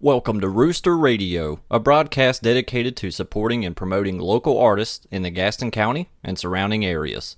Welcome to Rooster Radio, a broadcast dedicated to supporting and promoting local artists in the Gaston County and surrounding areas.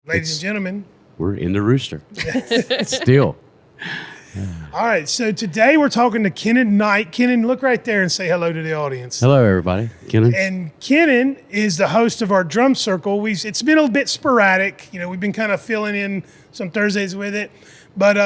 Ladies and gentlemen, we're in the Rooster. Still. All right, so today we're talking to Kennon Knight. Kennon, look right there and say hello to the audience. Hello, everybody. Kennon. And Kennon is the host of our drum circle. It's been a bit sporadic. You know, we've been kind of filling in some Thursdays with it. But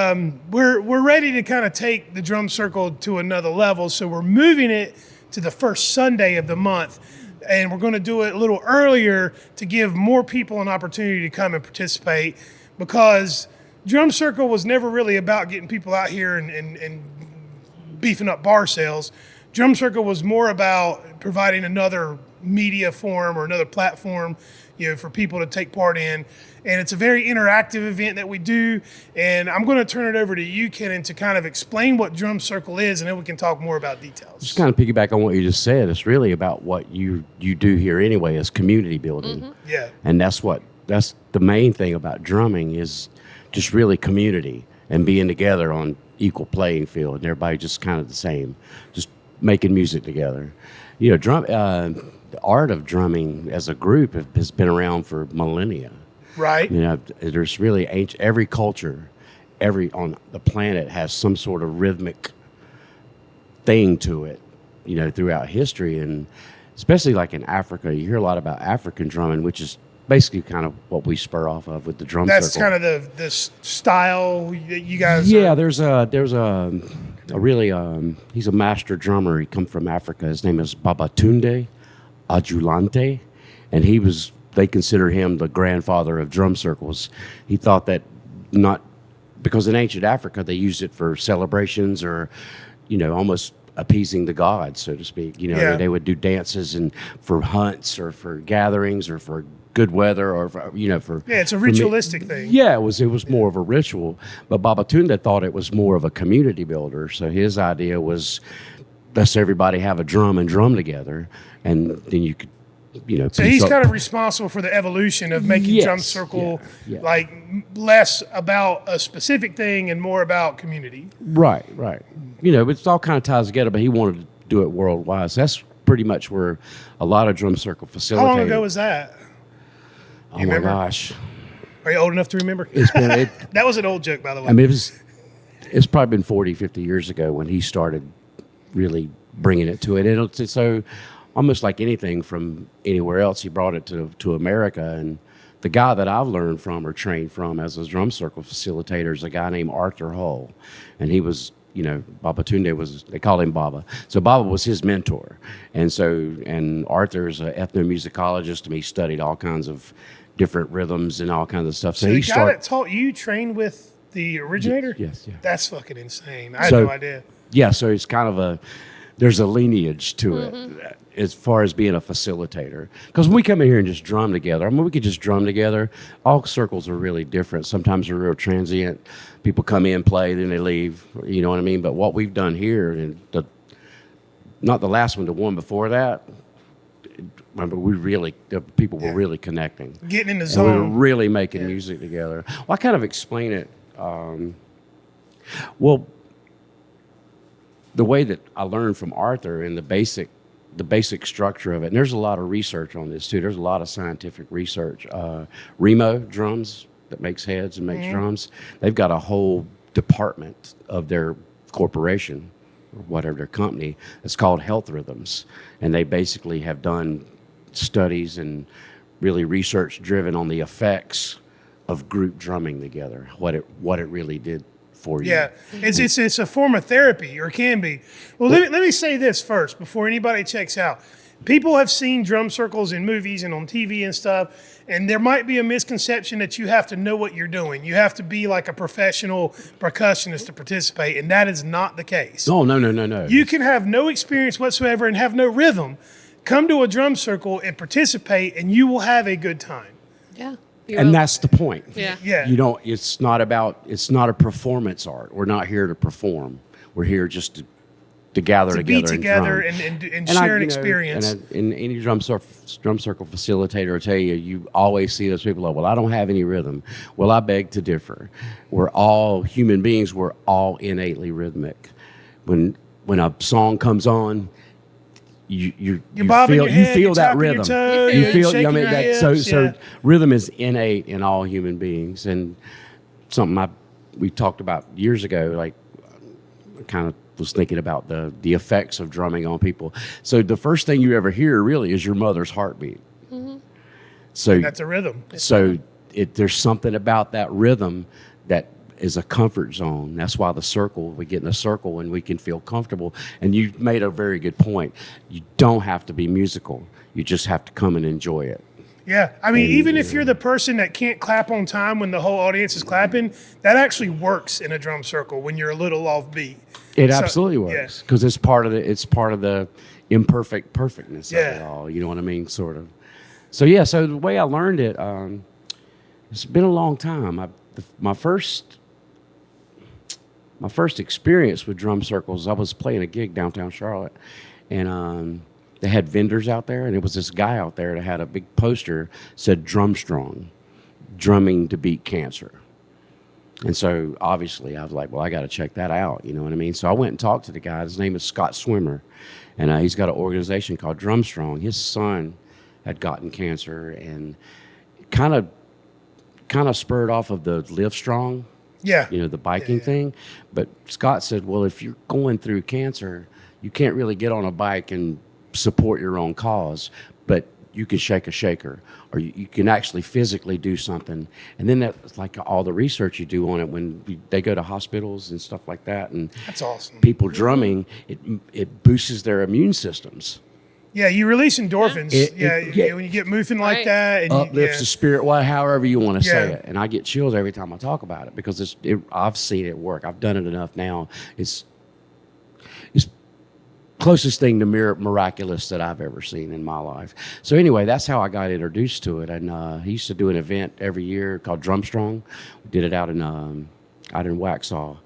we're ready to kind of take the drum circle to another level. So we're moving it to the first Sunday of the month. And we're going to do it a little earlier to give more people an opportunity to come and participate, because Drum Circle was never really about getting people out here and beefing up bar sales. Drum Circle was more about providing another media forum or another platform, you know, for people to take part in. And it's a very interactive event that we do. And I'm going to turn it over to you, Kennon, to kind of explain what Drum Circle is, and then we can talk more about details. Just kind of piggyback on what you just said. It's really about what you do here anyway, is community building. Mm-hmm. Yeah. And that's the main thing about drumming, is just really community and being together on equal playing field, and everybody just kind of the same, just making music together. You know, the art of drumming as a group has been around for millennia. Right. You know, there's really every culture, on the planet has some sort of rhythmic thing to it, you know, throughout history. And especially like in Africa, you hear a lot about African drumming, which is basically kind of what we spur off of with the drum circle. That's kind of the style that you guys Yeah, there's a really, he's a master drummer. He come from Africa. His name is Babatunde Ajulante, and they consider him the grandfather of drum circles. He thought that because in ancient Africa they used it for celebrations, or, you know, almost appeasing the gods, so to speak. You know, Yeah. they would do dances and for hunts or for gatherings or for good weather, or for, you know, for it's a ritualistic thing. Yeah, it was more of a ritual. But Babatunde thought it was more of a community builder. So his idea was, let's everybody have a drum and drum together, and then you could, you know. So he's kind of responsible for the evolution of making Drum Circle like less about a specific thing and more about community. Right. You know, it's all kind of ties together, but he wanted to do it worldwide. So that's pretty much where a lot of Drum Circle facilitators. How long ago was that? Oh my gosh. Are you old enough to remember? That was an old joke, by the way. I mean, it's probably been 40, 50 years ago when he started really bringing it to it. And it's so almost like anything from anywhere else, he brought it to America. And the guy that I've learned from or trained from as a drum circle facilitator is a guy named Arthur Hull. And he was, you know, Babatunde they called him Baba. So Baba was his mentor. And Arthur is an ethnomusicologist, and he studied all kinds of different rhythms and all kinds of stuff. So the guy that taught you trained with the originator? Yes, yeah. That's fucking insane. I had no idea. Yeah, so it's kind of there's a lineage to it as far as being a facilitator. Because when we come in here and just drum together, I mean, we could just drum together. All circles are really different. Sometimes they're real transient. People come in, play, then they leave. You know what I mean? But what we've done here, and not the last one, the one before that, remember, the people were really connecting. Getting in the and zone. we were really making music together. Well, I kind of explain it. Well, the way that I learned from Arthur and the basic structure of it, and there's a lot of research on this too. There's a lot of scientific research. Remo Drums, that makes heads and makes drums, they've got a whole department of their corporation, or whatever their company, it's called Health Rhythms. And they basically have done studies and really research driven on the effects of group drumming together, what it really did for you. Yeah, it's a form of therapy, or can be. Well, let me say this first before anybody checks out. People have seen drum circles in movies and on TV and stuff, and there might be a misconception that you have to know what you're doing. You have to be like a professional percussionist to participate, and that is not the case. No. You can have no experience whatsoever and have no rhythm. Come to a drum circle and participate, and you will have a good time. Yeah. And that's the point. Yeah. Yeah. It's not a performance art. We're not here to perform. We're here just to gather To together be together and drum. and share an experience. And any drum circle facilitator will tell you, you always see those people like, well, I don't have any rhythm. Well, I beg to differ. We're all human beings. We're all innately rhythmic. When a song comes on, you bobbing feel your head, you feel you're that tapping your rhythm. toes, You you're feel. shaking your hips, So yeah. rhythm is innate in all human beings, and something we talked about years ago. Like, kind of was thinking about the effects of drumming on people. So the first thing you ever hear really is your mother's heartbeat. Mm-hmm. So That's a rhythm. So there's something about that rhythm that is a comfort zone. That's why we get in a circle and we can feel comfortable. And you made a very good point. You don't have to be musical. You just have to come and enjoy it. Yeah. I mean, even if you're the person that can't clap on time when the whole audience is clapping, that actually works in a drum circle when you're a little off beat. It So, absolutely works because it's part of the imperfect perfectness of it Yeah. all. You know what I mean? Sort of. So yeah. So the way I learned it, it's been a long time. My first experience with drum circles, I was playing a gig downtown Charlotte, and they had vendors out there, and it was this guy out there that had a big poster said "Drum Strong, drumming to beat cancer." And so obviously I was like, well, I got to check that out. You know what I mean? So I went and talked to the guy. His name is Scott Swimmer, and he's got an organization called Drum Strong. His son had gotten cancer, and kind of spurred off of the Live Strong, Yeah. the biking thing. But Scott said, well, if you're going through cancer, you can't really get on a bike and support your own cause, but you can shake a shaker, or you can actually physically do something. And then that's like all the research you do on it when they go to hospitals and stuff like that, and That's awesome. people drumming, it boosts their immune systems. Yeah, you release endorphins. Yeah. When you get moving like Right. that. And Uplifts the spirit, however you want to say Yeah. it. And I get chills every time I talk about it because I've seen it work. I've done it enough now. It's closest thing to miraculous that I've ever seen in my life. So anyway, that's how I got introduced to it. And he used to do an event every year called Drum Strong. We did it out in Waxhaw.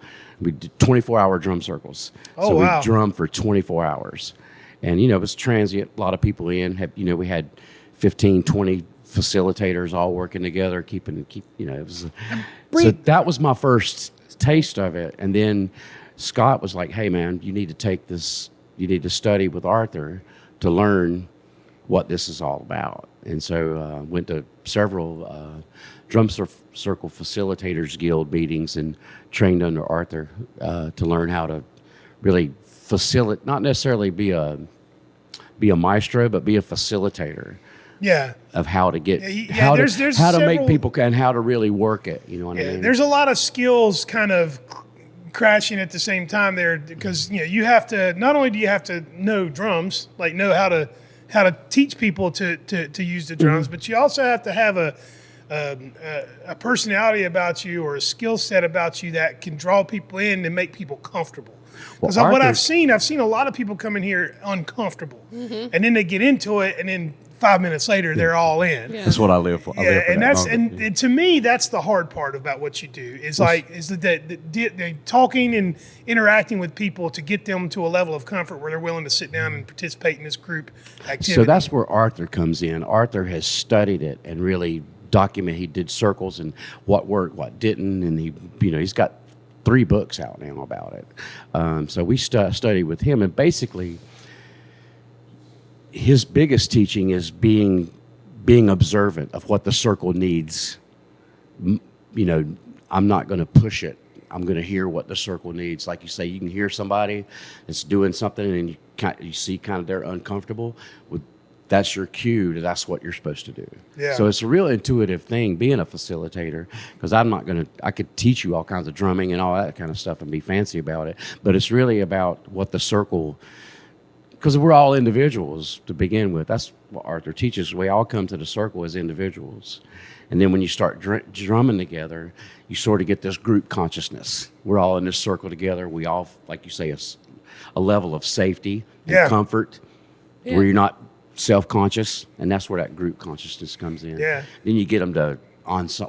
We did 24-hour drum circles. Oh, so wow. we drummed for 24 hours. And, it was transient. A lot of people in. We had 15, 20 facilitators all working together, it was. So that was my first taste of it. And then Scott was like, hey, man, you need to take this. You need to study with Arthur to learn what this is all about. And so went to several drum circle facilitators guild meetings and trained under Arthur to learn how to really facilitate, not necessarily be a maestro, but be a facilitator. Yeah. Of how to get Yeah, there's how to make several- people and how to really work it. You know what I Yeah, mean? there's a lot of skills kind of crashing at the same time there because you have to not only do you have to know drums, like know how to teach people to use the drums, but you also have to have a personality about you or a skill set about you that can draw people in and make people comfortable. Because Well, what Arthur- I've seen a lot of people come in here uncomfortable, and then they get into it, and then 5 minutes later they're all in. Yeah. That's what I live for. I live for And that that's moment. and to me that's the hard part about what you do is the talking and interacting with people to get them to a level of comfort where they're willing to sit down and participate in this group activity. So that's where Arthur comes in. Arthur has studied it and really documented. He did circles and what worked, what didn't, and he's got 3 books out now about it. So we studied with him, and basically his biggest teaching is being observant of what the circle needs. I'm not going to push it. I'm going to hear what the circle needs. Like you say, you can hear somebody that's doing something, and you see kind of they're uncomfortable. That's your cue. That's what you're supposed to do. Yeah. So it's a real intuitive thing being a facilitator, because I could teach you all kinds of drumming and all that kind of stuff and be fancy about it, but it's really about what the circle because we're all individuals to begin with. That's what Arthur teaches. We all come to the circle as individuals. And then when you start drumming together, you sort of get this group consciousness. We're all in this circle together. We all, like you say, a level of safety and comfort where you're not self-conscious. And that's where that group consciousness comes in. Yeah. Then you get them to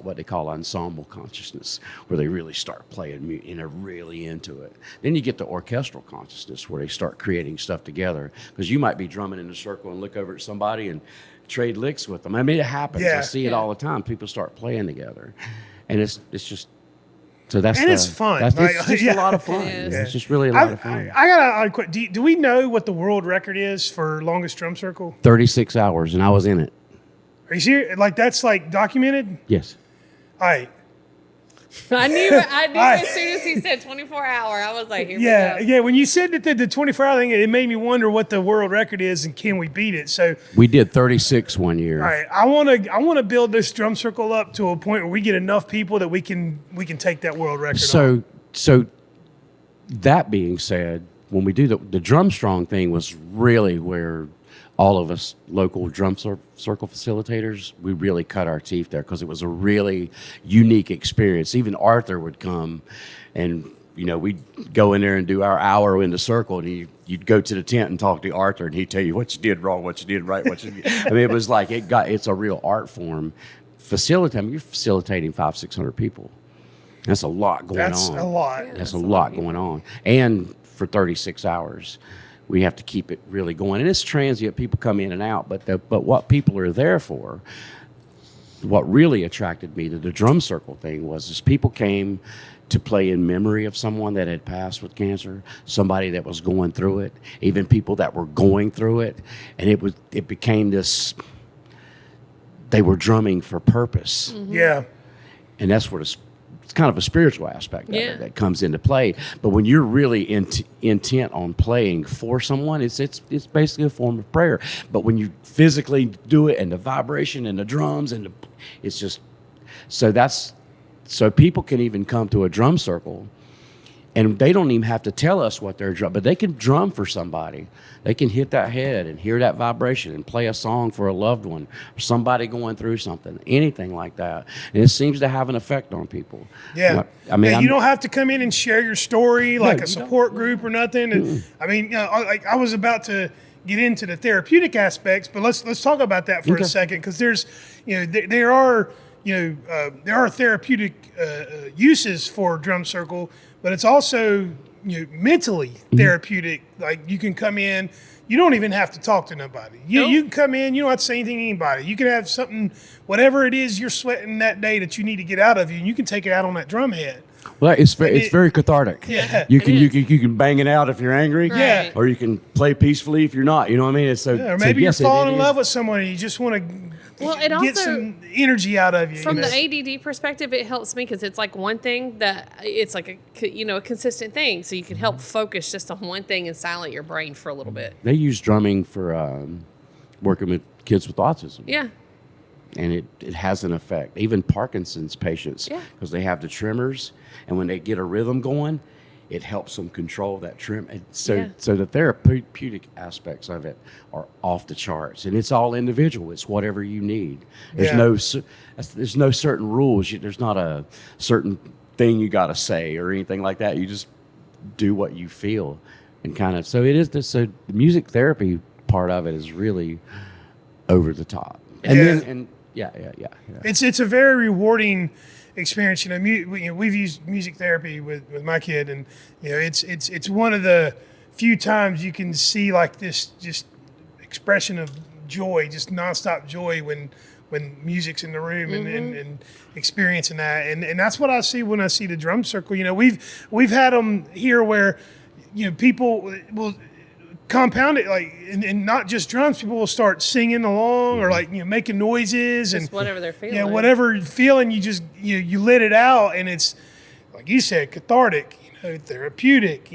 what they call ensemble consciousness, where they really start playing and are really into it. Then you get the orchestral consciousness, where they start creating stuff together. Because you might be drumming in a circle and look over at somebody and trade licks with them. I mean, it happens. I see it all the time. People start playing together, and it's just so that's it's fun. It's just a lot of fun. It's just really a lot of fun. I gotta quit. Do we know what the world record is for longest drum circle? 36 hours, and I was in it. Are you serious? Like that's like documented? Yes. All right. I knew as soon as he said 24-hour, I was like, here we go. Yeah. When you said that the 24-hour thing, it made me wonder what the world record is and can we beat it? So we did 36 one year. all right, I want to build this drum circle up to a point where we get enough people that we can take that world record. So that being said, when we do the drum strong thing was really where all of us local drum circle facilitators, we really cut our teeth there because it was a really unique experience. Even Arthur would come and, we'd go in there and do our hour in the circle, and you'd go to the tent and talk to Arthur, and he'd tell you what you did wrong, what you did right, what you did. I mean, it was like it's a real art form. You're facilitating 500-600 people. That's a lot going on. That's a lot. That's a lot going on. And for 36 hours. We have to keep it really going. And it's transient. People come in and out. But what people are there for, what really attracted me to the drum circle thing was people came to play in memory of someone that had passed with cancer, somebody that was going through it, even people that were going through it. And it became this, they were drumming for purpose. Mm-hmm. Yeah. And that's where it's kind of a spiritual aspect of it that comes into play. But when you're really intent on playing for someone, it's basically a form of prayer. But when you physically do it, and the vibration and the drums it's just so people can even come to a drum circle, and they don't even have to tell us what they're drumming, but they can drum for somebody. They can hit that head and hear that vibration and play a song for a loved one or somebody going through something, anything like that. And it seems to have an effect on people. Yeah. I mean, you don't have to come in and share your story like a support group or nothing. And, I mean, I was about to get into the therapeutic aspects, but let's talk about that for a second, because there's, there are therapeutic uses for drum circle, but it's also mentally therapeutic. Like you can come in, you don't even have to talk to nobody. You can come in, you don't have to say anything to anybody. You can have something, whatever it is you're sweating that day that you need to get out of you, and you can take it out on that drum head. Well, it's very cathartic. Yeah. You can bang it out if you're angry. Yeah. Or you can play peacefully if you're not. You know what I mean? It's so. Or maybe you're falling in love with someone and you just want to get some energy out of you. From the ADD perspective, it helps me because it's like one thing that it's like a consistent thing, so you can help focus just on one thing and silence your brain for a little bit. They use drumming for working with kids with autism. Yeah. And it has an effect. Even Parkinson's patients, because they have the tremors, and when they get a rhythm going, it helps them control that tremor. So the therapeutic aspects of it are off the charts, and it's all individual. It's whatever you need. There's no certain rules. There's not a certain thing you got to say or anything like that. You just do what you feel, and kind of. So it is this. So the music therapy part of it is really over the top. And yeah. It's a very rewarding experience. We've used music therapy with my kid, and it's one of the few times you can see like this just expression of joy, just nonstop joy when music's in the room and experiencing that, and that's what I see when I see the drum circle. We've had them here where people will compound it, like, and not just drums. People will start singing along or like making noises just and whatever they're feeling. Whatever feeling you just you let it out, and it's like you said, cathartic, therapeutic.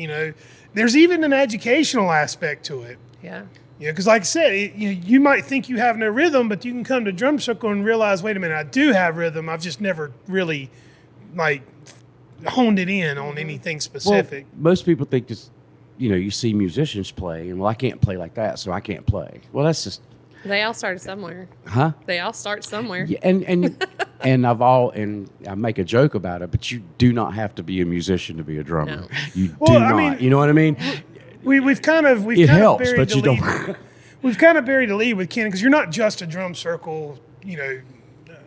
There's even an educational aspect to it. Yeah. Because like I said, you might think you have no rhythm, but you can come to drum circle and realize, wait a minute, I do have rhythm. I've just never really like honed it in on anything specific. Well, most people think just you see musicians play, and well, I can't play like that, so I can't play. Well, that's just, They all started somewhere. huh? They all start somewhere. Yeah, and I make a joke about it, but you do not have to be a musician to be a drummer. No. You Well, do I not. mean, You know what I mean? We've kind of helps, buried but the you lead. don't. We've kind of buried the lead with Kennon because you're not just a drum circle,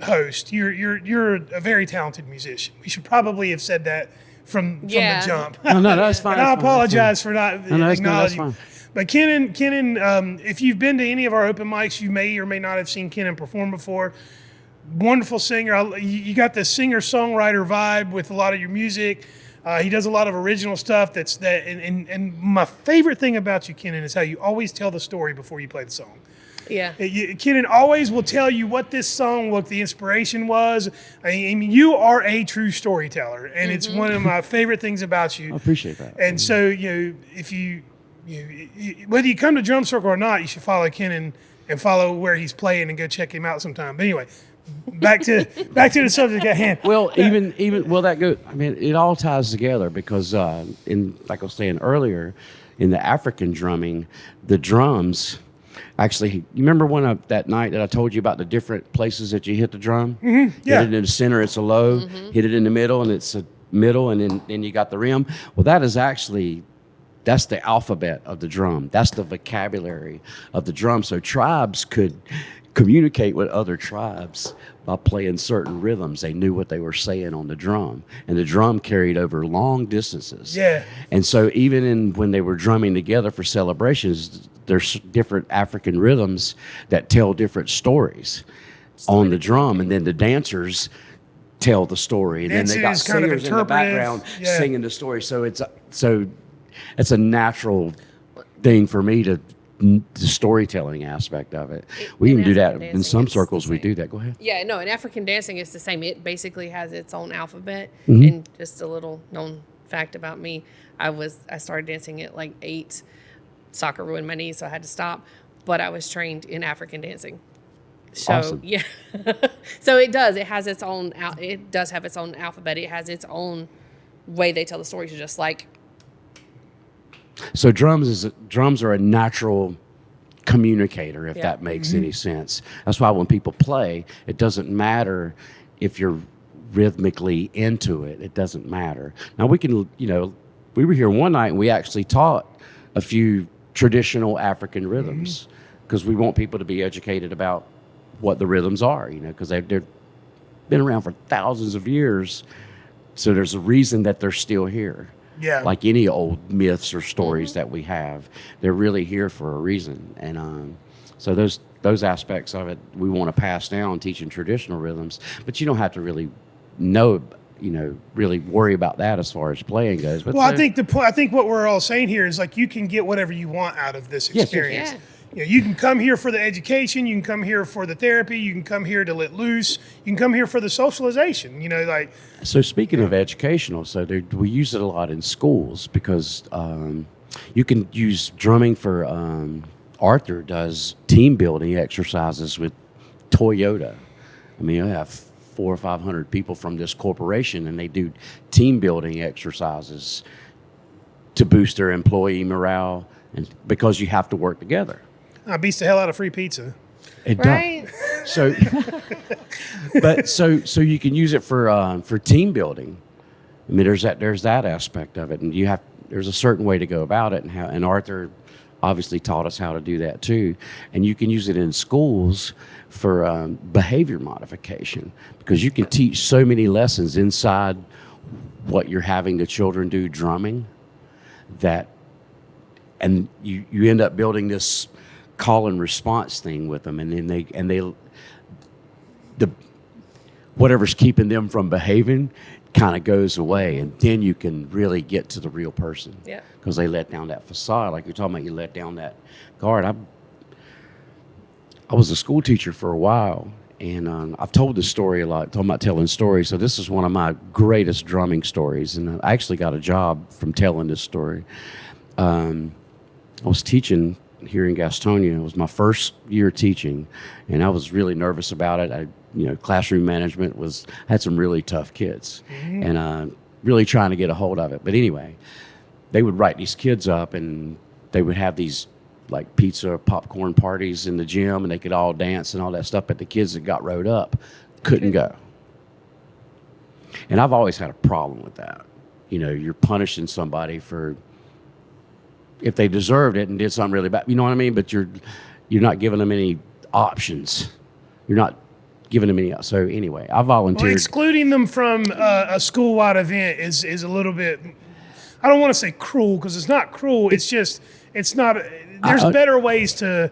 host. You're a very talented musician. We should probably have said that from Yeah. the jump. No, that's fine. And I that's fine, apologize for not that's acknowledging. fine. But Kennon, if you've been to any of our open mics, you may or may not have seen Kennon perform before. Wonderful singer. You got the singer-songwriter vibe with a lot of your music. He does a lot of original stuff. And my favorite thing about you, Kennon, is how you always tell the story before you play the song. Yeah. Kennon always will tell you what this song, what the inspiration was. I mean, you are a true storyteller, and it's one of my favorite things about you. I appreciate that. And so, if you whether you come to Drum Circle or not, you should follow Kennon and follow where he's playing and go check him out sometime. But anyway, back to the subject at hand. Well, even that goes. I mean, it all ties together because, like I was saying earlier, in the African drumming, the drums. Actually, you remember that night that I told you about the different places that you hit the drum? Mm-hmm. Yeah. Hit it in the center, it's a low. Hit it in the middle, and it's a middle, and then you got the rim. Well, that's the alphabet of the drum. That's the vocabulary of the drum. So tribes could communicate with other tribes by playing certain rhythms. They knew what they were saying on the drum, and the drum carried over long distances. Yeah. And so even when they were drumming together for celebrations, there's different African rhythms that tell different stories on the drum, and then the dancers tell the story, and then they got Dancing is kind of singers in the interpretive. background Yeah. singing the story. So it's a natural thing for me to the storytelling aspect of it. We In even do that African in dancing, some it's the circles. We same. do that. Go ahead. Yeah, no, in African dancing, it's the same. It basically has its own alphabet. Mm-hmm. And just a little known fact about me, I started dancing at like 8. Soccer ruined my knees, so I had to stop. But I was trained in African dancing. So, Awesome. yeah. So it does. It has its own, it does have its own alphabet. It has its own way they tell the stories, just like. So drums are a natural communicator, if that makes any sense. That's why when people play, it doesn't matter if you're rhythmically into it. It doesn't matter. Now we can, we were here one night and we actually taught a few traditional African rhythms because we want people to be educated about what the rhythms are, because they've been around for thousands of years. So there's a reason that they're still here. Yeah. Like any old myths or stories that we have, they're really here for a reason. And so those aspects of it we want to pass down, teaching traditional rhythms. But you don't have to really really worry about that as far as playing goes. But Well, I think what we're all saying here is like you can get whatever you want out of this Yes, experience. yes. You can come here for the education. You can come here for the therapy. You can come here to let loose. You can come here for the socialization. So speaking of educational, we use it a lot in schools because you can use drumming for. Arthur does team building exercises with Toyota. I mean, I have 400 or 500 people from this corporation, and they do team building exercises to boost their employee morale, and because you have to work together. I beats the hell out of free pizza. It Right. does. So you can use it for team building. I mean, there's that aspect of it, and there's a certain way to go about it, and Arthur obviously taught us how to do that too. And you can use it in schools for behavior modification because you can teach so many lessons inside what you're having the children do drumming and you end up building this call and response thing with them, and then whatever's keeping them from behaving kind of goes away, and then you can really get to the real person. Yeah. Because they let down that facade, like you're talking about. You let down that guard. I was a school teacher for a while, and I've told this story a lot. Talking about telling stories, so this is one of my greatest drumming stories, and I actually got a job from telling this story. I was teaching here in Gastonia. It was my first year teaching, and I was really nervous about it. Classroom management had some really tough kids, and really trying to get a hold of it. But anyway, they would write these kids up, and they would have these like pizza or popcorn parties in the gym, and they could all dance and all that stuff. But the kids that got rode up couldn't go. And I've always had a problem with that. You know, you're punishing somebody for if they deserved it and did something really bad. You know what I mean? But you're not giving them any options. You're not giving them any. So anyway, I volunteered. Well, excluding them from a school-wide event is a little bit. I don't want to say cruel because it's not cruel. It's just it's not. There's better ways to.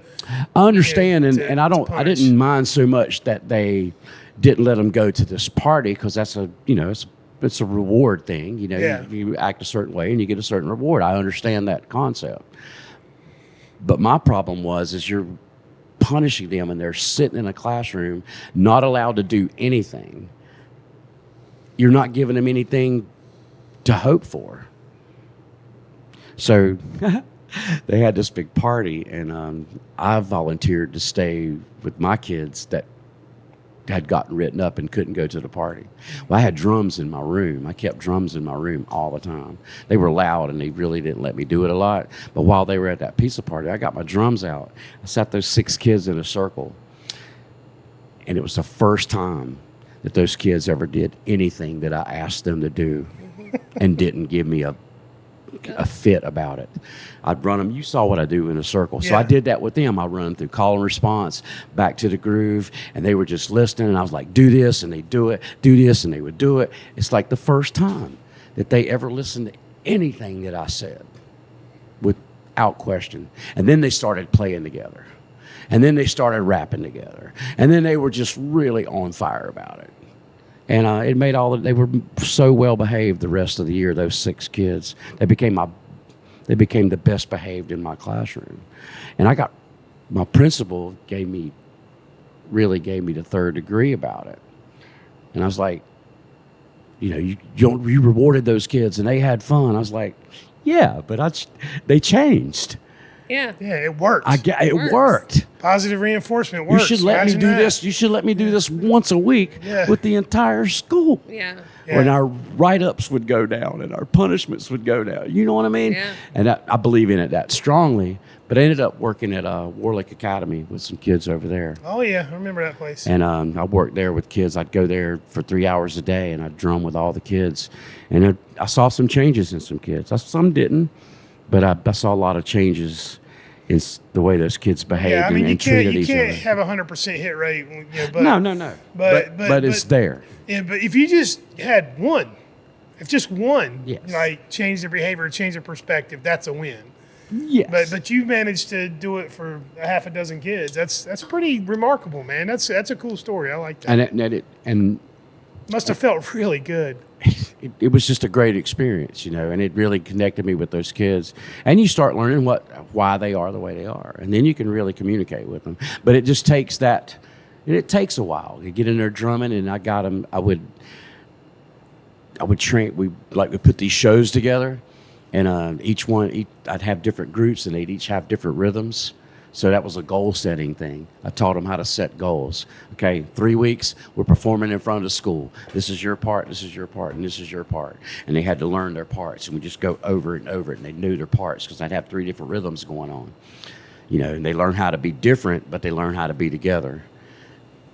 I understand, and I don't. punish. I didn't mind so much that they didn't let them go to this party because that's a it's a reward thing. You know, Yeah. you act a certain way and you get a certain reward. I understand that concept. But my problem is you're punishing them and they're sitting in a classroom, not allowed to do anything. You're not giving them anything to hope for. So they had this big party, and I volunteered to stay with my kids that had gotten written up and couldn't go to the party. Well, I had drums in my room. I kept drums in my room all the time. They were loud, and they really didn't let me do it a lot. But while they were at that pizza party, I got my drums out. I sat those 6 kids in a circle, and it was the first time that those kids ever did anything that I asked them to do and didn't give me a fit about it. I'd run them. You saw what I do in a circle. So I Yeah. did that with them. I run through call and response, back to the groove, and they were just listening. And I was like, do this, and they do it. Do this, and they would do it. It's like the first time that they ever listened to anything that I said without question. And then they started playing together. And then they started rapping together. And then they were just really on fire about it. And it made they were so well behaved the rest of the year, those 6 kids. They became the best behaved in my classroom. And my principal gave me the 3rd degree about it. And I was like, you rewarded those kids and they had fun. I was like, yeah, but they changed. Yeah. Yeah, it worked. It worked. Positive reinforcement works. You should let me Imagine do that. this. You should let me do this once a week Yeah. with the entire school. Yeah. When our write-ups would go down and our punishments would go down. You know what I mean? Yeah. And I believe in it that strongly. But I ended up working at Warlick Academy with some kids over there. Oh yeah, I remember that place. And I worked there with kids. I'd go there for 3 hours a day, and I'd drum with all the kids. And I saw some changes in some kids. Some didn't, but I saw a lot of changes in the way those kids behaved Yeah, I mean, and treated you each can't other. have 100% hit rate. But, No. But it's there. Yeah, but if you just had one, if just one, Yes. like change their behavior, change their perspective, that's a win. Yes. But you managed to do it for a half a dozen kids. That's pretty remarkable, man. That's a cool story. I like that. And Must have felt really good. it was just a great experience, and it really connected me with those kids. And you start learning why they are the way they are, and then you can really communicate with them. But it just takes that, and it takes a while. You get in there drumming, and I got them. I would train. We put these shows together, and I'd have different groups, and they'd each have different rhythms. So that was a goal setting thing. I taught them how to set goals. Okay, 3 weeks, we're performing in front of the school. This is your part, this is your part, and this is your part. And they had to learn their parts, and we just go over it and over it, and they knew their parts because I'd have 3 different rhythms going on. And they learn how to be different, but they learn how to be together.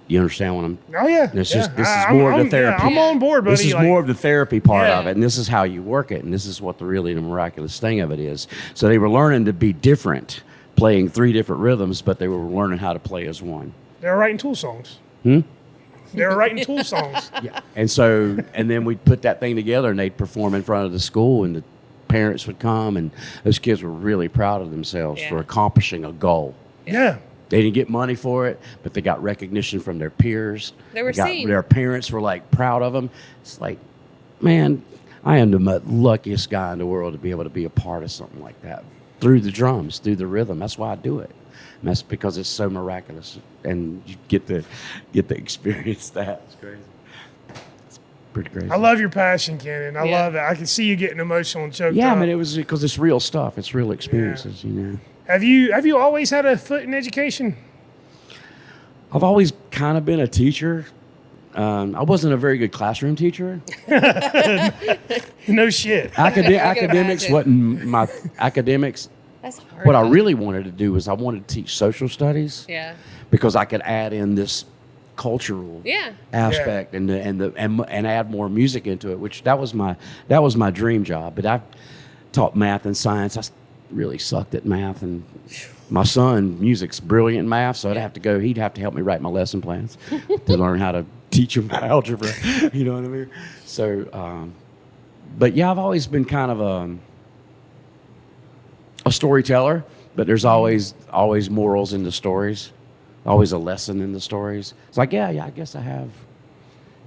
You understand what I'm? Oh yeah. This yeah. is more of the therapy. Yeah, I'm on board, buddy. This is more of the therapy part Yeah. of it, and this is how you work it, and this is what the miraculous thing of it is. So they were learning to be different, playing 3 different rhythms, but they were learning how to play as one. They were writing Tool songs. Hmm? They were writing Tool songs. Yeah. And then we'd put that thing together, and they'd perform in front of the school, and the parents would come, and those kids were really proud of themselves for Yeah. accomplishing a goal. Yeah. They didn't get money for it, but they got recognition from their peers. They were seen. Their parents were proud of them. It's like, man, I am the luckiest guy in the world to be able to be a part of something like that through the drums, through the rhythm. That's why I do it. And that's because it's so miraculous, and you get to experience that. It's crazy. It's pretty crazy. I love your passion, Kennon. I Yeah. love it. I can see you getting emotional and choked Yeah, up. I mean, it was because it's real stuff. It's real experiences, Have you always had a foot in education? I've always kind of been a teacher. I wasn't a very good classroom teacher. No shit. Academics imagine. wasn't my academics. That's hard. What I really wanted to do was I wanted to teach social studies Yeah. because I could add in this cultural Yeah. aspect and add more music into it, which that was my dream job. But I taught math and science. I really sucked at math, and my son, music's brilliant in math, so he'd have to help me write my lesson plans to learn how to teach him algebra. You know what I mean? So, but yeah, I've always been kind of a storyteller, but there's always morals in the stories, always a lesson in the stories. It's like, yeah, I guess I have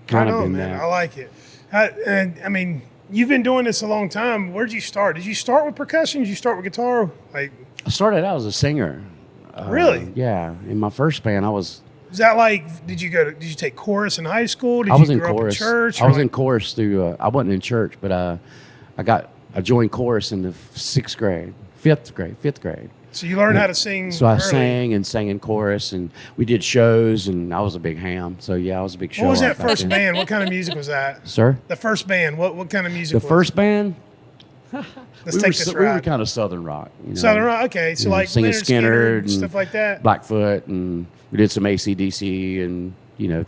kind of been man. that. I like it. And I mean, you've been doing this a long time. Where'd you start? Did you start with percussion? Did you start with guitar? Like, I started out as a singer. Really? Yeah. In my first band, is that like? Did you take chorus in high school? Did I was you in grow chorus. up in church? I was in chorus through. I wasn't in church, but I joined chorus in the fifth grade. So you learned how to sing. So I early. sang in chorus, and we did shows, and I was a big ham. So yeah, I was a big show. What was that off back first then. band? What kind of music was that? Sir? The first band. What kind of music? The was first band? Let's we take this were ride. kind of Southern rock. You know? Southern rock. Okay, so You know, like singing Leonard Skinner and stuff like that. Blackfoot, and we did some AC/DC and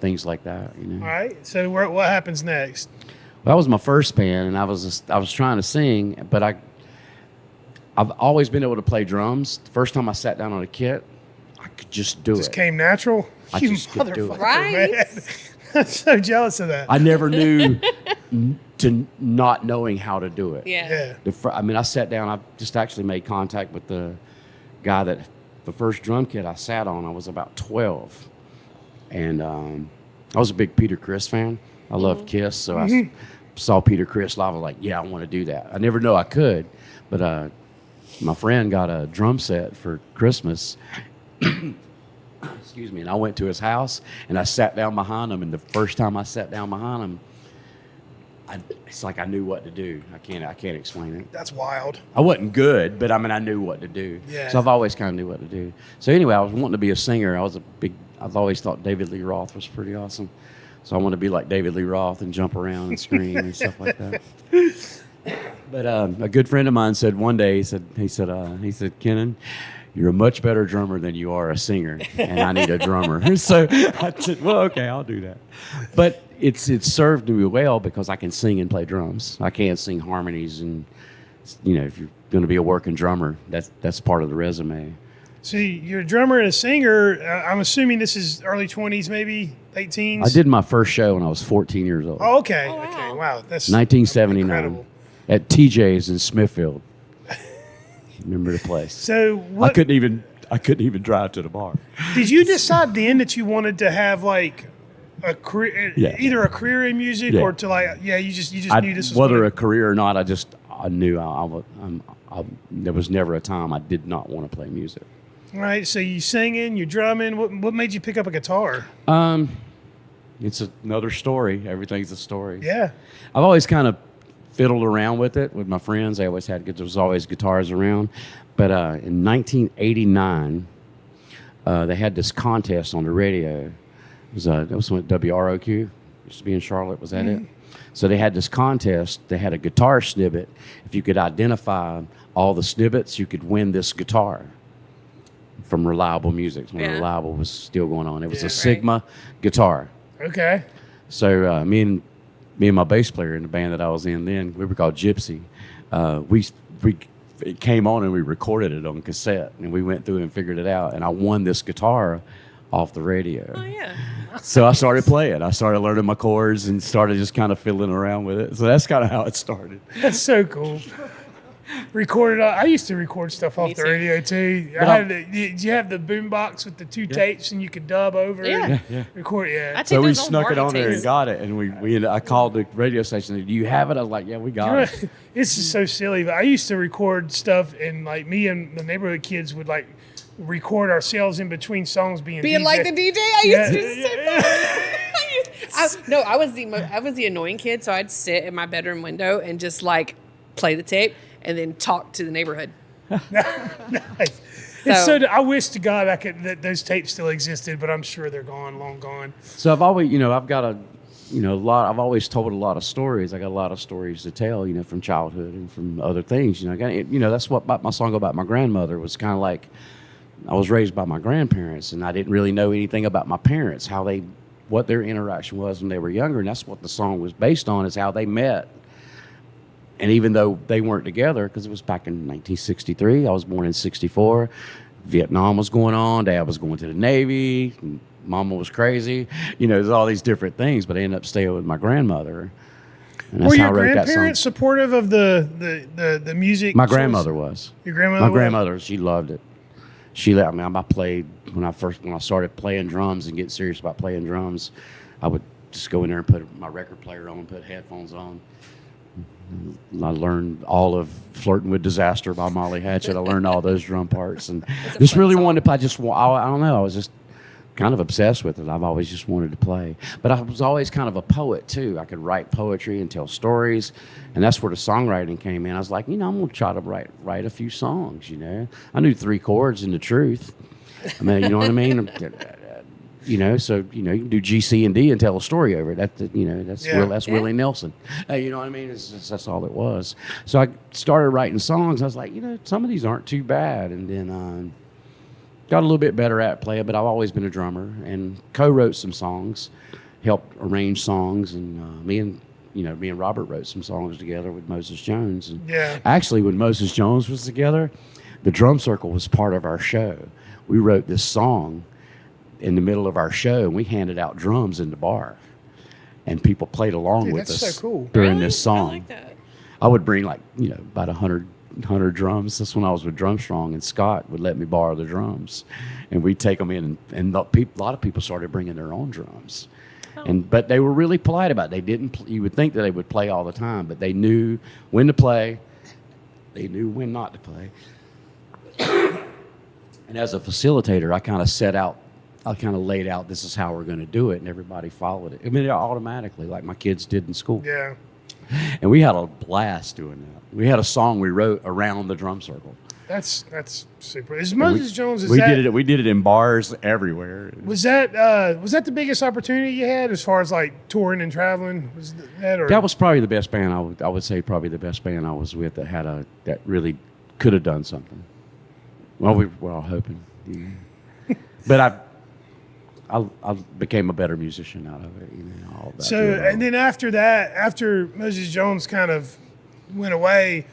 things like that. All right. So what happens next? Well, that was my first band, and I was trying to sing, but I've always been able to play drums. The first time I sat down on a kit, I could just do Just it. came natural. I You just could do it. motherfucker, Right? man. I'm so jealous of that. I never knew to not knowing how to do it. Yeah. Yeah. I sat down. I just actually made contact with the guy that the first drum kit I sat on. I was about 12, and I was a big Peter Criss fan. I love Kiss, so I saw Peter Criss live. I was like, yeah, I want to do that. I never know I could, but my friend got a drum set for Christmas. Excuse me. And I went to his house, and I sat down behind him. And the first time I sat down behind him, it's like I knew what to do. I can't explain it. That's wild. I wasn't good, but I knew what to do. Yeah. So I've always kind of knew what to do. So anyway, I was wanting to be a singer. I've always thought David Lee Roth was pretty awesome. So I want to be like David Lee Roth and jump around and scream and stuff like that. But a good friend of mine said one day, he said, Kennon, you're a much better drummer than you are a singer, and I need a drummer. So I said, well, okay, I'll do that. But it's served me well because I can sing and play drums. I can't sing harmonies, and if you're going to be a working drummer, that's part of the resume. So you're a drummer and a singer. I'm assuming this is early 20s, maybe late teens. I did my first show when I was 14 years old. Oh, okay. Oh, wow. Okay. Wow. That's 1979 incredible. at TJ's in Smithfield. Remember the place? So what I couldn't even drive to the bar. did you decide then that you wanted to have like a career, Yeah. either a career in music Yeah. or to you just knew this was whether gonna- a career or not, I knew there was never a time I did not want to play music. Right. So you singing, you drumming. What made you pick up a guitar? It's another story. Everything's a story. Yeah. I've always kind of fiddled around with it with my friends. There was always guitars around. But in 1989, they had this contest on the radio. That was when WROQ used to be in Charlotte. Was that it? So they had this contest. They had a guitar snippet. If you could identify all the snippets, you could win this guitar from Reliable Music when Yeah. Reliable was still going on. It was Yeah. a Sigma guitar. Okay. So me and my bass player in the band that I was in then, we were called Gypsy. It came on and we recorded it on cassette, and we went through and figured it out. And I won this guitar off the radio. Oh, yeah. So I started playing. I started learning my chords and started just kind of fiddling around with it. So that's kind of how it started. That's so cool. Recorded. I used to record stuff off Me the too. radio too. Did you have the boom box with the two tapes and you could dub over? Yeah. and Yeah. Record. Yeah. I take So we those old snuck it on there and Martins. got it. And I called the radio station. Do you have it? I was like, yeah, we got it. This is so silly, but I used to record stuff, and like me and the neighborhood kids would like record ourselves in between songs being Being DJ. like the DJ, I Yeah, used to sit there. I was the annoying kid, so I'd sit in my bedroom window and just like play the tape and then talk to the neighborhood. Nice. It's so. I wish to God that those tapes still existed, but I'm sure they're gone, long gone. So I've always, I've got a lot. I've always told a lot of stories. I got a lot of stories to tell, from childhood and from other things. That's what my song about my grandmother was kind of like. I was raised by my grandparents, and I didn't really know anything about my parents, what their interaction was when they were younger, and that's what the song was based on, is how they met. And even though they weren't together, because it was back in 1963, I was born in 64, Vietnam was going on, Dad was going to the Navy, Mama was crazy, there's all these different things, but I ended up staying with my grandmother. And that's Were how your I wrote that grandparents song. supportive of the music? My grandmother was. Your grandmother? My grandmother, she loved it. I played when I started playing drums and getting serious about playing drums. I would just go in there and put my record player on, put headphones on. I learned all of "Flirting with Disaster" by Molly Hatchet. I learned all those drum parts, and just really wanted to play. I don't know. I was just kind of obsessed with it. I've always just wanted to play, but I was always kind of a poet too. I could write poetry and tell stories, and that's where the songwriting came in. I was like, I'm gonna try to write a few songs. I knew 3 chords and the truth. I mean, you know what I mean? So you can do G, C, and D and tell a story over it. That's Willie Nelson. You know what I mean? That's all it was. So I started writing songs. I was like, some of these aren't too bad, and then got a little bit better at playing. But I've always been a drummer and co-wrote some songs, helped arrange songs, and me and Robert wrote some songs together with Moses Jones. And actually, when Moses Jones was together, the drum circle was part of our show. We wrote this song in the middle of our show, and we handed out drums in the bar, and people played along with us so cool. during this song. I like that. I would bring about 100 drums. That's when I was with Drumstrong, and Scott would let me borrow the drums, and we'd take them in, and a lot of people started bringing their own drums. But they were really polite about it. They didn't. You would think that they would play all the time, but they knew when to play. They knew when not to play. And as a facilitator, I kind of laid out, this is how we're going to do it, and everybody followed it. I mean, automatically, like my kids did in school. Yeah. And we had a blast doing that. We had a song we wrote around the drum circle. That's super. Is Moses Jones? We did it in bars everywhere. Was that the biggest opportunity you had as far as like touring and traveling? That was probably the best band. I would say probably the best band I was with that really could have done something. Well, we were all hoping. Yeah. But I became a better musician out of it. All that. So, and then after that, after Moses Jones kind of went away,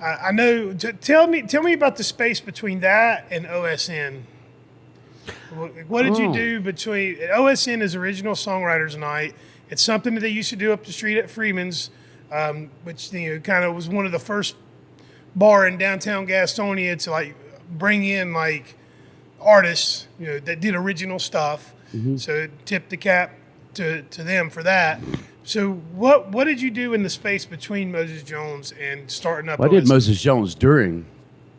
I know. Tell me about the space between that and OSN. What did you do between OSN is Original Songwriters Night? It's something that they used to do up the street at Freeman's, which kind of was one of the first bar in downtown Gastonia to like bring in like artists, that did original stuff. Mm-hmm. So tip the cap to them for that. So what did you do in the space between Moses Jones and starting up? I did Moses Jones during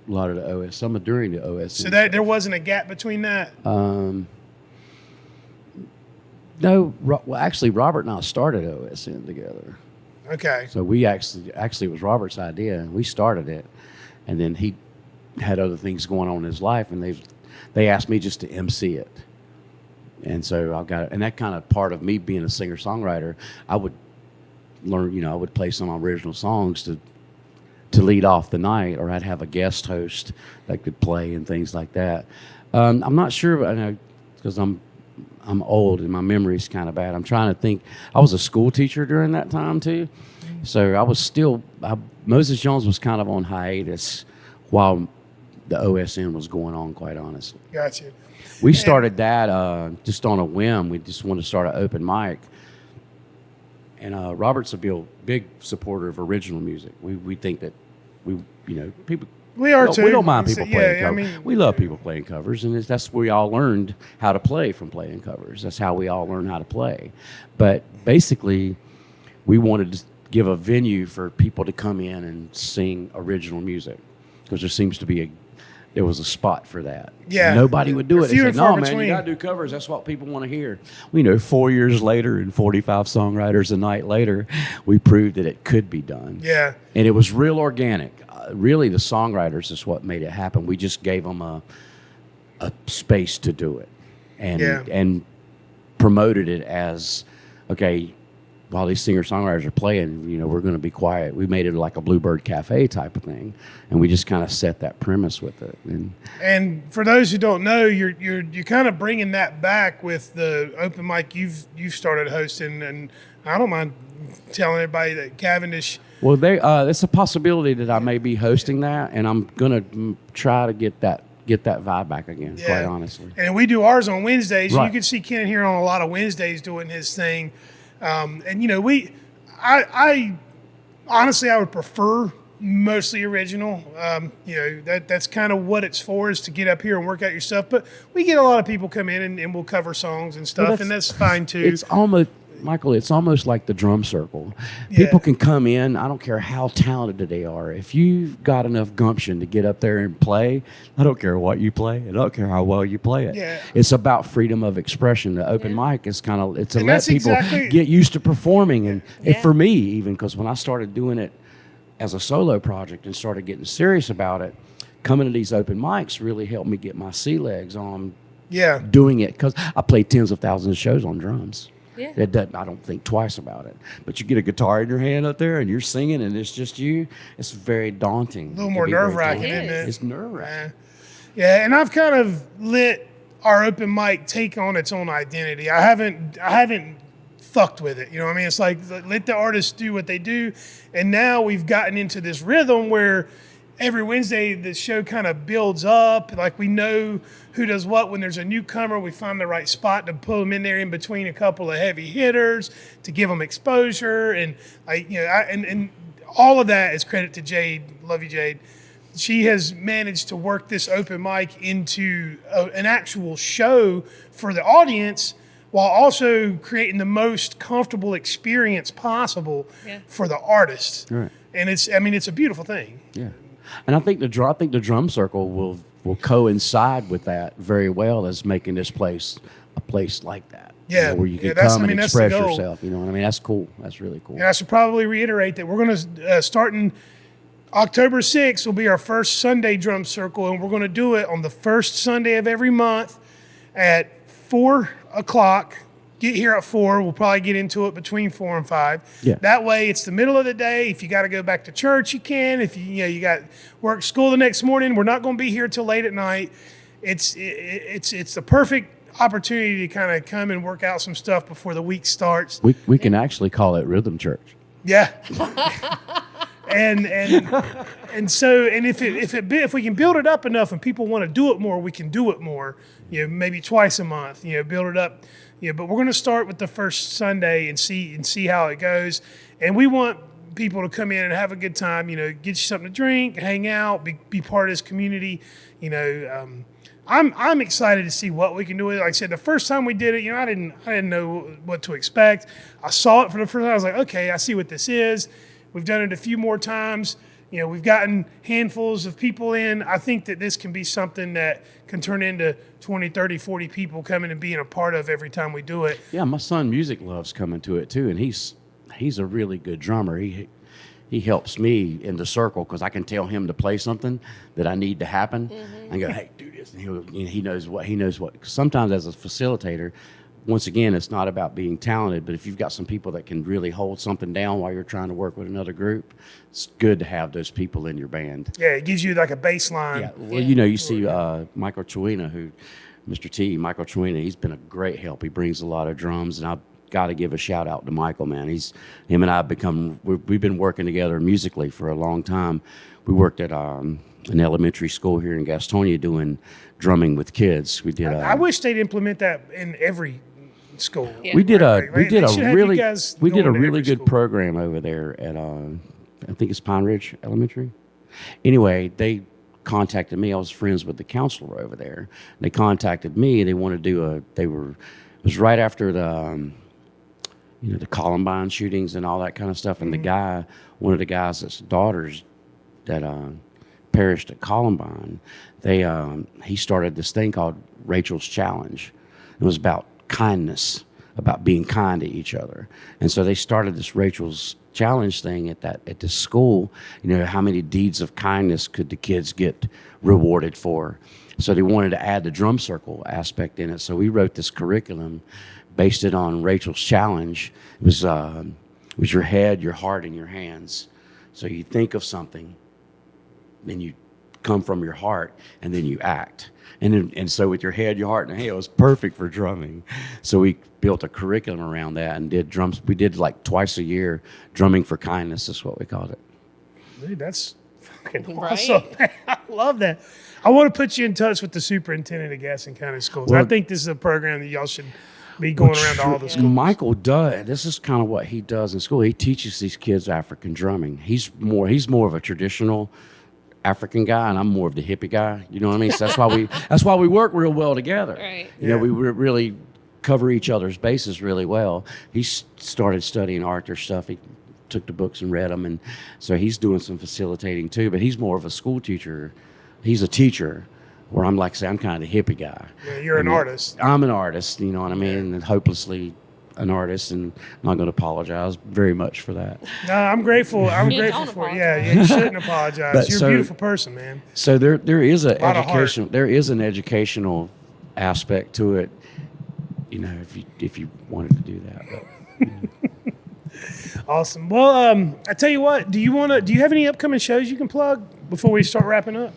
a lot of the OS. Some of during the OS. So that there wasn't a gap between that. No. Well, actually, Robert and I started OSN together. Okay. So we actually it was Robert's idea, and we started it, and then he had other things going on in his life, and they asked me just to MC it. And so I got it. And that kind of part of me being a singer-songwriter, I would learn, I would play some original songs to lead off the night, or I'd have a guest host that could play and things like that. I'm not sure, but I know because I'm old and my memory's kind of bad. I'm trying to think. I was a school teacher during that time too. So I was Moses Jones was kind of on hiatus while the OSN was going on, quite honestly. Gotcha. We started that just on a whim. We just wanted to start an open mic. And Robert's a big supporter of original music. We think that people. We are too. We don't mind people playing covers. I mean, we love people playing covers, and that's where we all learned how to play from playing covers. That's how we all learned how to play. But basically, we wanted to give a venue for people to come in and sing original music, because there seems to be there was a spot for that. Yeah. Nobody would do it. They Few said, and far no, man, between. you got to do covers. That's what people want to hear. 4 years later and 45 songwriters a night later, we proved that it could be done. Yeah. And it was real organic. Really, the songwriters is what made it happen. We just gave them a space to do it and promoted it as, okay, while these singer-songwriters are playing, we're going to be quiet. We made it like a Bluebird Cafe type of thing, and we just kind of set that premise with it. And for those who don't know, you're kind of bringing that back with the open mic you've started hosting, and I don't mind telling everybody that Cavendish. Well, it's a possibility that I may be hosting that, and I'm going to try to get that vibe back again. Quite honestly. And we do ours on Wednesdays. Right. You can see Kennon here on a lot of Wednesdays doing his thing. And I honestly, I would prefer mostly original. That's kind of what it's for, is to get up here and work out your stuff. But we get a lot of people come in and we'll cover songs and stuff, and that's fine too. It's almost, Michael, it's almost like the drum circle. People can come in, I don't care how talented they are. If you've got enough gumption to get up there and play, I don't care what you play. I don't care how well you play it. Yeah. It's about freedom of expression. The open mic is kind of, it's to And let that's people exactly- get used to performing. And for me, even, because when I started doing it as a solo project and started getting serious about it, coming to these open mics really helped me get my sea legs on doing it, because I played tens of thousands of shows on drums. Yeah. I don't think twice about it. But you get a guitar in your hand up there and you're singing and it's just you. It's very daunting. A little more nerve-wracking, isn't it? It's nerve-wracking. Yeah, and I've kind of let our open mic take on its own identity. I haven't fucked with it. You know what I mean? It's like, let the artists do what they do. And now we've gotten into this rhythm where every Wednesday the show kind of builds up. Like, we know who does what. When there's a newcomer, we find the right spot to pull them in there in between a couple of heavy hitters to give them exposure. And and all of that is credit to Jade. Love you, Jade. She has managed to work this open mic into an actual show for the audience, while also creating the most comfortable experience possible for the artist. Right. And it's a beautiful thing. Yeah. And I think the drum circle will coincide with that very well, as making this place a place like that. Yeah. Where you can that's come and the express goal. yourself. You know what I mean? That's cool. That's really cool. And I should probably reiterate that we're going to starting October 6th will be our first Sunday drum circle, and we're going to do it on the first Sunday of every month at 4 o'clock. Get here at 4. We'll probably get into it between 4 and 5. Yeah. That way, it's the middle of the day. If you got to go back to church, you can. If you got work, school the next morning, we're not going to be here till late at night. It's the perfect opportunity to kind of come and work out some stuff before the week starts. We can actually call it Rhythm Church. Yeah. And so if we can build it up enough and people want to do it more, we can do it more. Maybe twice a month. Build it up. But we're going to start with the first Sunday and see how it goes. And we want people to come in and have a good time. Get you something to drink, hang out, be part of this community. I'm excited to see what we can do with it. Like I said, the first time we did it, I didn't know what to expect. I saw it for the first time. I was like, okay, I see what this is. We've done it a few more times. We've gotten handfuls of people in. I think that this can be something that can turn into 20, 30, 40 people coming and being a part of every time we do it. Yeah, my son Music loves coming to it too, and he's a really good drummer. He helps me in the circle because I can tell him to play something that I need to happen. Mm-hmm. I go, hey, do this, and he knows what. Sometimes as a facilitator, once again, it's not about being talented, but if you've got some people that can really hold something down while you're trying to work with another group, it's good to have those people in your band. Yeah, it gives you like a baseline. Yeah, well, you see Michael Chouina, Mr. T, Michael Chouina, he's been a great help. He brings a lot of drums, and I've got to give a shout out to Michael, man. Him and I we've been working together musically for a long time. We worked at an elementary school here in Gastonia doing drumming with kids. We did. I wish they'd implement that in every school. Yeah. We did a They should have you guys we did a going to really every good school. program over there at I think it's Pine Ridge Elementary. Anyway, they contacted me. I was friends with the counselor over there. They contacted me. They wanted to do it was right after the the Columbine shootings and all that kind of stuff. And the guy, one of the guys' daughters that perished at Columbine, he started this thing called Rachel's Challenge. It was about kindness, about being kind to each other. And so they started this Rachel's Challenge thing at this school. You know, how many deeds of kindness could the kids get rewarded for? So they wanted to add the drum circle aspect in it. So we wrote this curriculum, based it on Rachel's Challenge. It was your head, your heart, and your hands. So you think of something, then you come from your heart, and then you act. And so with your head, your heart, and your hand, it was perfect for drumming. So we built a curriculum around that and did drums. We did like twice a year, drumming for kindness is what we called it. Dude, that's fucking Right. awesome. I love that. I want to put you in touch with the superintendent of Gaston County Schools. Well, I think this is a program that y'all should be going around to all the schools. Michael does. This is kind of what he does in school. He teaches these kids African drumming. He's more of a traditional African guy, and I'm more of the hippie guy. You know what I mean? So that's why we work real well together. Right. You know, we really cover each other's bases really well. He started studying Arthur stuff. He took the books and read them, and so he's doing some facilitating too. But he's more of a school teacher. He's a teacher, where I'm like, say, I'm kind of the hippie guy. Yeah, you're an artist. I'm an artist, you know what I mean, and hopelessly an artist, and I'm not going to apologize very much for that. No, I'm grateful. I'm Yeah, grateful don't for it. apologize. Yeah, you shouldn't apologize. But You're a so- beautiful person, man. So there is Lot of heart. there is an educational aspect to it, you know, if you wanted to do that. But Awesome. Well, I tell you what. Do you have any upcoming shows you can plug before we start wrapping up?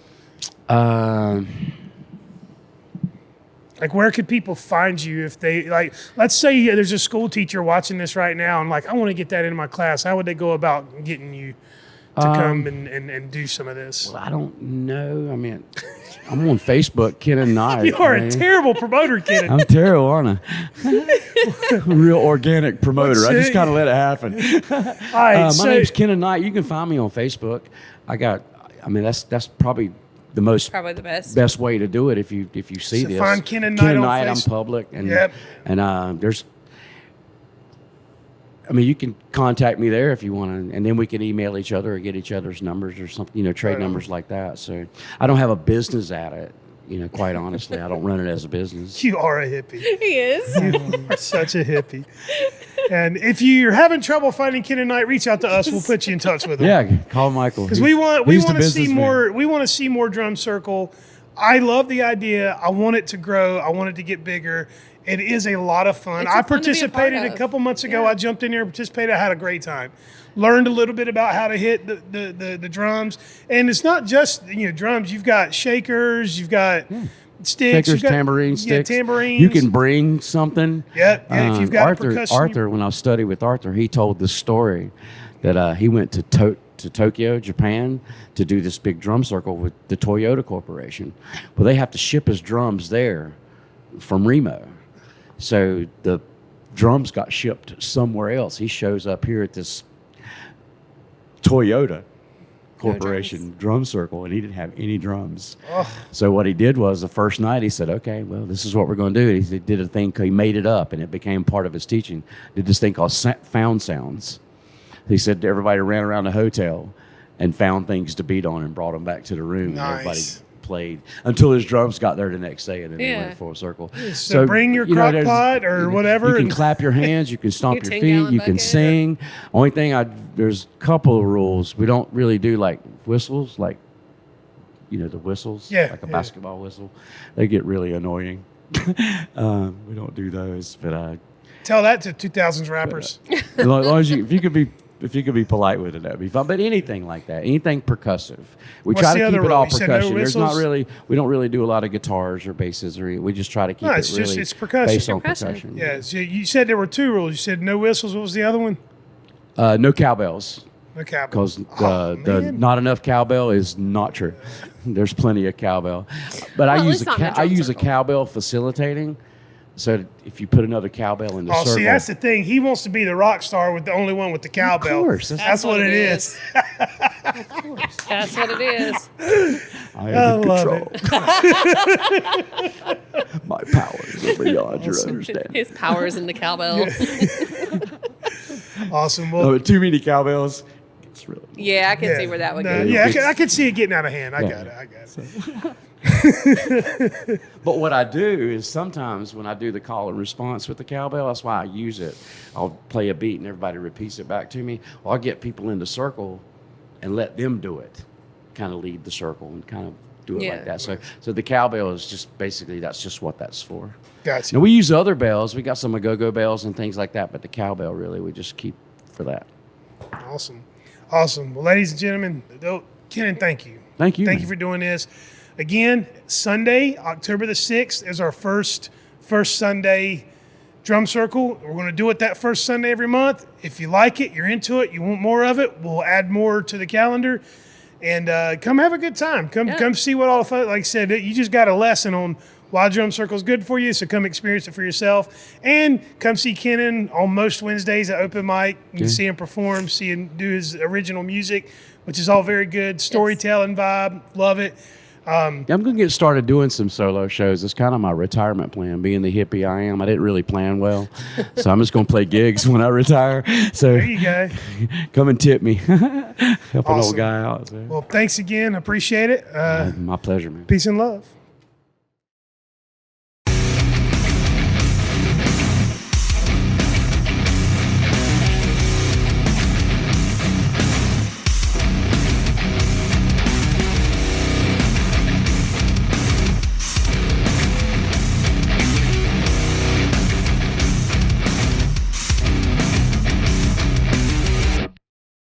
Like, where could people find you if they, like, let's say there's a school teacher watching this right now and like, I want to get that into my class. How would they go about getting you to come and do some of this? well, I don't know. I mean, I'm on Facebook, Kennon Knight. You are a man. terrible promoter, kid. I'm terrible, aren't I? Real organic promoter. I just kind of let it happen. All right, My so name's Kennon Knight. You can find me on Facebook. That's probably the Probably the best. best way to do it if you see So this. find Kennon Knight on I'm Facebook. public, and Yep. there's. I mean, you can contact me there if you want to, and then we can email each other or get each other's numbers or something, you know, trade Right on. numbers like that. So I don't have a business at it, you know, quite honestly. I don't run it as a business. you are a hippie. He is. You are such a hippie. And if you're having trouble finding Kennon Knight, reach out to us. We'll put you in touch with him. Yeah, call Michael. Because we want to see businessman. more. We want to see more drum circle. I love the idea. I want it to grow. I want it to get bigger. It is a lot of fun. It's I fun to be a part participated a of. couple months ago. Yeah. I jumped in there and participated. I had a great time. Learned a little bit about how to hit the drums. And it's not just drums. You've got shakers. You've got sticks. Shakers, you've got, tambourine sticks. tambourines. You can bring something. Yep. Yeah, if you've got Arthur, percussion. Arthur, when I studied with Arthur, he told this story that he went to Tokyo, Japan, to do this big drum circle with the Toyota Corporation. Well, they have to ship his drums there from Remo. So the drums got shipped somewhere else. He shows up here at this Toyota Corporation drum circle, and he didn't have any drums. So what he did was the first night he said, "Okay, well, this is what we're going to do." And he did a thing. He made it up, and it became part of his teaching. Did this thing called found sounds. He said everybody ran around the hotel and found things to beat on and brought them back to the room. And everybody Nice. played until his drums got there the next day, and then they Yeah. went full circle. So bring your crock there's- pot or whatever You can and- clap your hands, you can stomp Your your 10-gallon feet, you can bucket. sing. Only thing there's a couple of rules. We don't really do like whistles, like the whistles, Yeah, like a yeah. basketball whistle. They get really annoying. We don't do those, but Tell that to 2000s rappers. as long as if you could be polite with it, that'd be fun. But anything like that, anything percussive, we What's try the to other keep it rule? all You said no percussion. There's not whistles? really, we don't really do a lot of guitars or basses, or we just try to keep No, it it's just- really it's percussion. based on Percussion. percussion. Yeah, so you said there were two rules. You said no whistles. What was the other one? No cowbells, No cowbell. because Oh, the man. not enough cowbell is not true. There's plenty of cowbell, but Well, I at use least not in a I drum use a circle. cowbell facilitating. So if you put another cowbell in the Oh, circle, see, that's the thing. He wants to be the rock star with the only one with the cowbell. Of course, That's what it is. That's what it is. I am in love control. My powers are beyond your understanding. His powers in the cowbell. Awesome. No, Well, too many cowbells, It's really Yeah, I can see where that would No, go. yeah, I could see it getting out of hand. I got it. But what I do is sometimes when I do the call and response with the cowbell, that's why I use it. I'll play a beat and everybody repeats it back to me. Well, I'll get people in the circle and let them do it, kind of lead the circle and kind of do it Yeah. like that. So the cowbell is just basically, that's just what that's for. Gotcha. Now we use other bells. We got some go-go bells and things like that, but the cowbell really we just keep for that. Awesome. Awesome. Well, ladies and gentlemen, Kennon, thank you. Thank you. Thank man. you for doing this. Again, Sunday, October the 6th is our first Sunday drum circle. We're going to do it that first Sunday every month. If you like it, you're into it, you want more of it, we'll add more to the calendar. And come have a good time. Come see what all the fun. Like I said, you just got a lesson on why drum circle is good for you. So come experience it for yourself, and come see Kennon on most Wednesdays at open mic. You can see him perform, see him do his original music, which is all very good. Storytelling vibe, love it. Yeah, I'm going to get started doing some solo shows. It's kind of my retirement plan. Being the hippie I am, I didn't really plan well. So I'm just going to play gigs when I retire. So There you go. come and tip me. Help an Awesome. old guy out. So. Well, thanks again. Appreciate it. My pleasure, man. Peace and love.